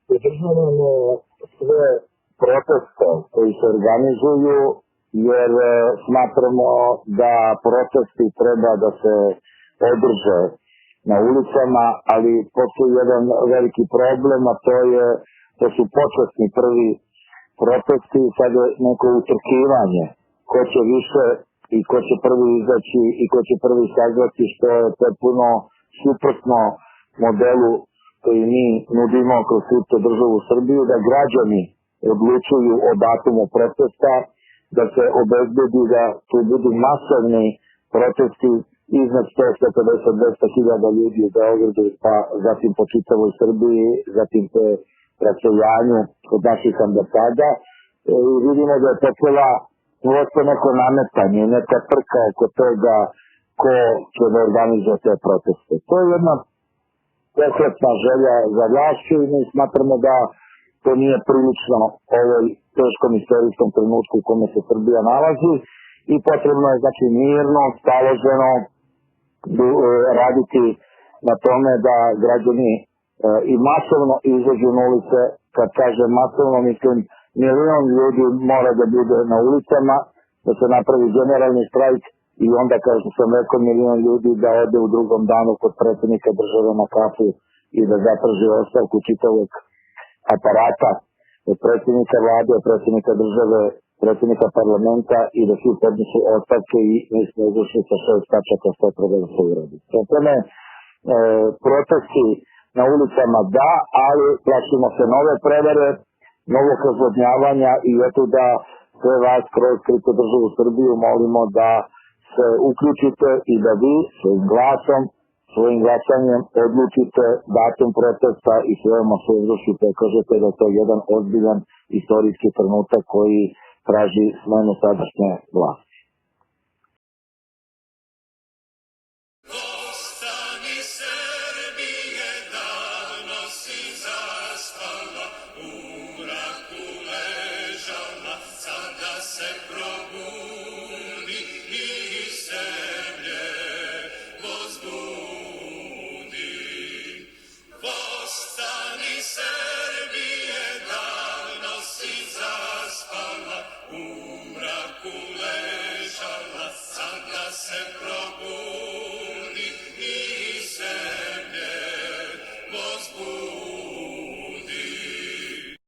Podržavamo sve proteste koji se organizuju jer smatramo da protesti treba da se održe na ulicama, ali postoji jedan veliki problem, a to su počasni prvi protesti, sad je neko utrkivanje ko će više i ko će prvi izaći i ko će prvi saznati, što je potpuno suprotno modelu koji mi nudimo kroz državu Srbiju, da građani odlučuju o datumu protesta, da se obezbedi da tu budu masovni protesti iznad 150-200 hiljada ljudi u Beogradu, pa zatim po čitavoj Srbiji, zatim po raseljanju kod naših ambasada. Vidimo da je počela uopšte neko nametanje, neka trka oko toga ko će da organizuje te proteste. To je jedna pohlepna želja za vlašću i mi smatramo da to nije prilično ovoj teškom istorijskom trenutku u kome se Srbija nalazi i potrebno je znači mirno, staloženo raditi na tome da građani i masovno izađu na ulice. Kad kažem masovno, mislim 1 milion ljudi mora da bude na ulicama, da se napravi generalni štrajk i onda, kao što sam rekao, 1 milion ljudi da ode u drugom danu kod predsjednika države na kafu i da zatraži ostavku čitavog aparata od predsjednika vlade, od predsjednika države, predsjednika parlamenta i da svi podnesu ostavke i mi smo izašli sa 6 tačaka što treba da se uradi. Tome, protesti na ulicama da, ali plašimo se nove prevare, novog razvodnjavanja i eto da sve vas kroz Kripto državu Srbiju molimo da se uključite i da vi svojim glasanjem odlučite datum protesta i svojom osvježušću pokažete da to je jedan ozbiljan istorijski trenutak koji traži smenu sadašnje vlasti.